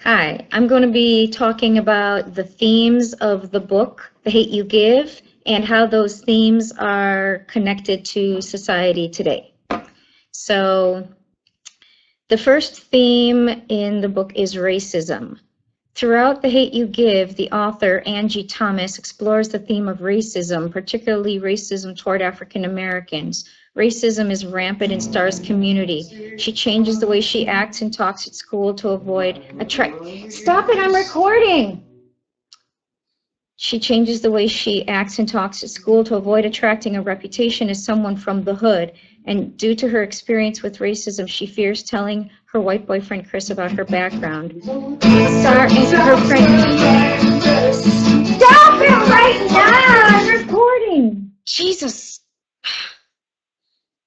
Hi, I'm going to be talking about the themes of the book, The Hate U Give, and how those themes are connected to society today. So, the first theme in the book is racism. Throughout The Hate U Give, the author, Angie Thomas, explores the theme of racism, particularly racism toward African Americans. Racism is rampant in Star's community. She changes the way she acts and talks at school to avoid Stop it, I'm recording! She changes the way she acts and talks at school to avoid attracting a reputation as someone from the hood. And due to her experience with racism, she fears telling her white boyfriend Chris about her background. Star and her friend. Stop it right now! I'm recording! Jesus!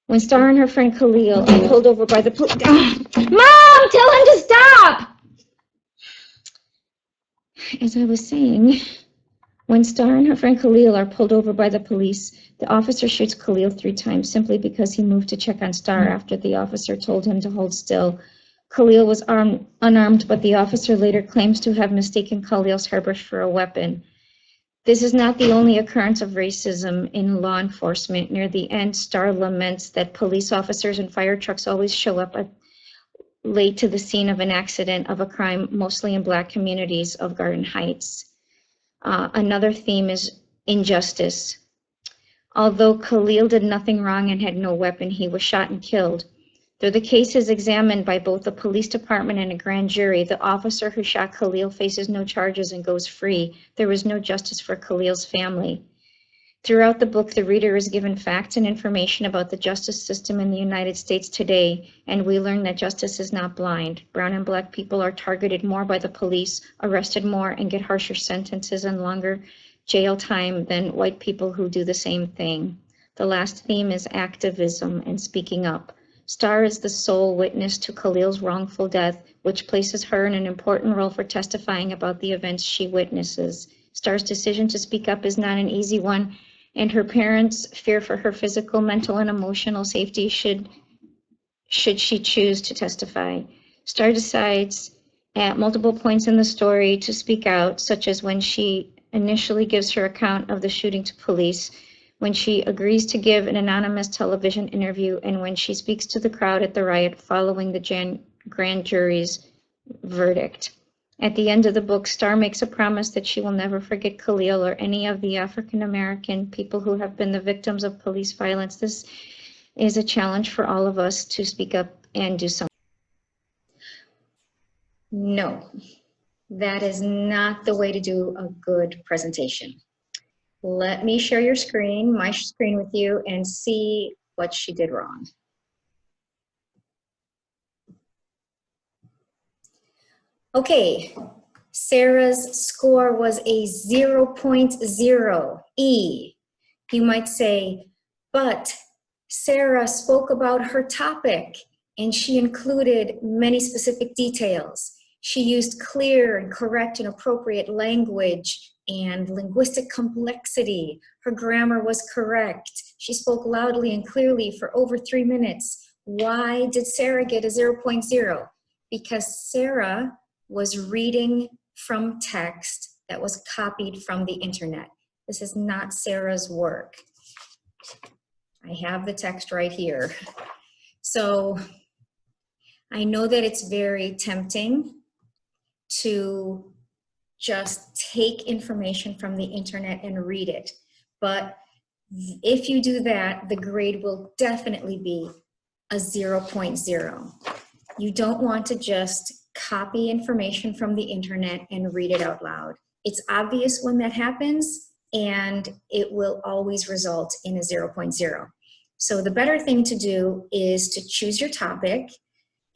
When Star and her friend Khalil are pulled over by the police. Mom! Tell him to stop! As I was saying, when Star and her friend Khalil are pulled over by the police, the officer shoots Khalil 3 times simply because he moved to check on Star after the officer told him to hold still. Khalil was unarmed, but the officer later claims to have mistaken Khalil's hairbrush for a weapon. This is not the only occurrence of racism in law enforcement. Near the end, Star laments that police officers and fire trucks always show up late to the scene of an accident of a crime, mostly in Black communities of Garden Heights. Another theme is injustice. Although Khalil did nothing wrong and had no weapon, he was shot and killed. Though the case is examined by both the police department and a grand jury, the officer who shot Khalil faces no charges and goes free. There was no justice for Khalil's family. Throughout the book, the reader is given facts and information about the justice system in the United States today, and we learn that justice is not blind. Brown and Black people are targeted more by the police, arrested more, and get harsher sentences and longer jail time than white people who do the same thing. The last theme is activism and speaking up. Star is the sole witness to Khalil's wrongful death, which places her in an important role for testifying about the events she witnesses. Star's decision to speak up is not an easy one, and her parents fear for her physical, mental, and emotional safety should she choose to testify. Star decides at multiple points in the story to speak out, such as when she initially gives her account of the shooting to police, when she agrees to give an anonymous television interview, and when she speaks to the crowd at the riot following the grand jury's verdict. At the end of the book, Star makes a promise that she will never forget Khalil or any of the African American people who have been the victims of police violence. This is a challenge for all of us to speak up and do something. No, that is not the way to do a good presentation. Let me share my screen with you, and see what she did wrong. Okay, Sarah's score was a 0.0 E. You might say, but Sarah spoke about her topic and she included many specific details. She used clear and correct and appropriate language and linguistic complexity. Her grammar was correct. She spoke loudly and clearly for over 3 minutes. Why did Sarah get a 0.0? Because Sarah was reading from text that was copied from the internet. This is not Sarah's work. I have the text right here. So I know that it's very tempting to just take information from the internet and read it. But if you do that, the grade will definitely be a 0.0. You don't want to just copy information from the internet and read it out loud. It's obvious when that happens, and it will always result in a 0.0. So the better thing to do is to choose your topic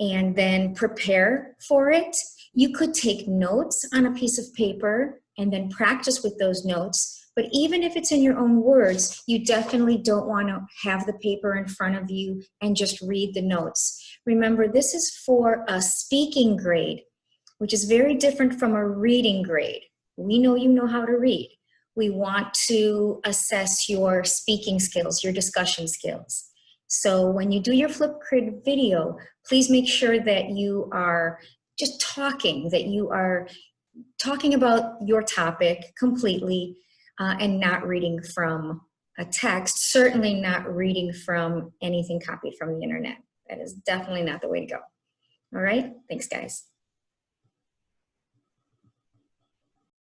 and then prepare for it. You could take notes on a piece of paper and then practice with those notes. But even if it's in your own words, you definitely don't want to have the paper in front of you and just read the notes. Remember, this is for a speaking grade, which is very different from a reading grade. We know you know how to read. We want to assess your speaking skills, your discussion skills. So when you do your Flipgrid video, please make sure that you are just talking, that you are talking about your topic completely and not reading from a text, certainly not reading from anything copied from the internet. That is definitely not the way to go. All right, thanks guys.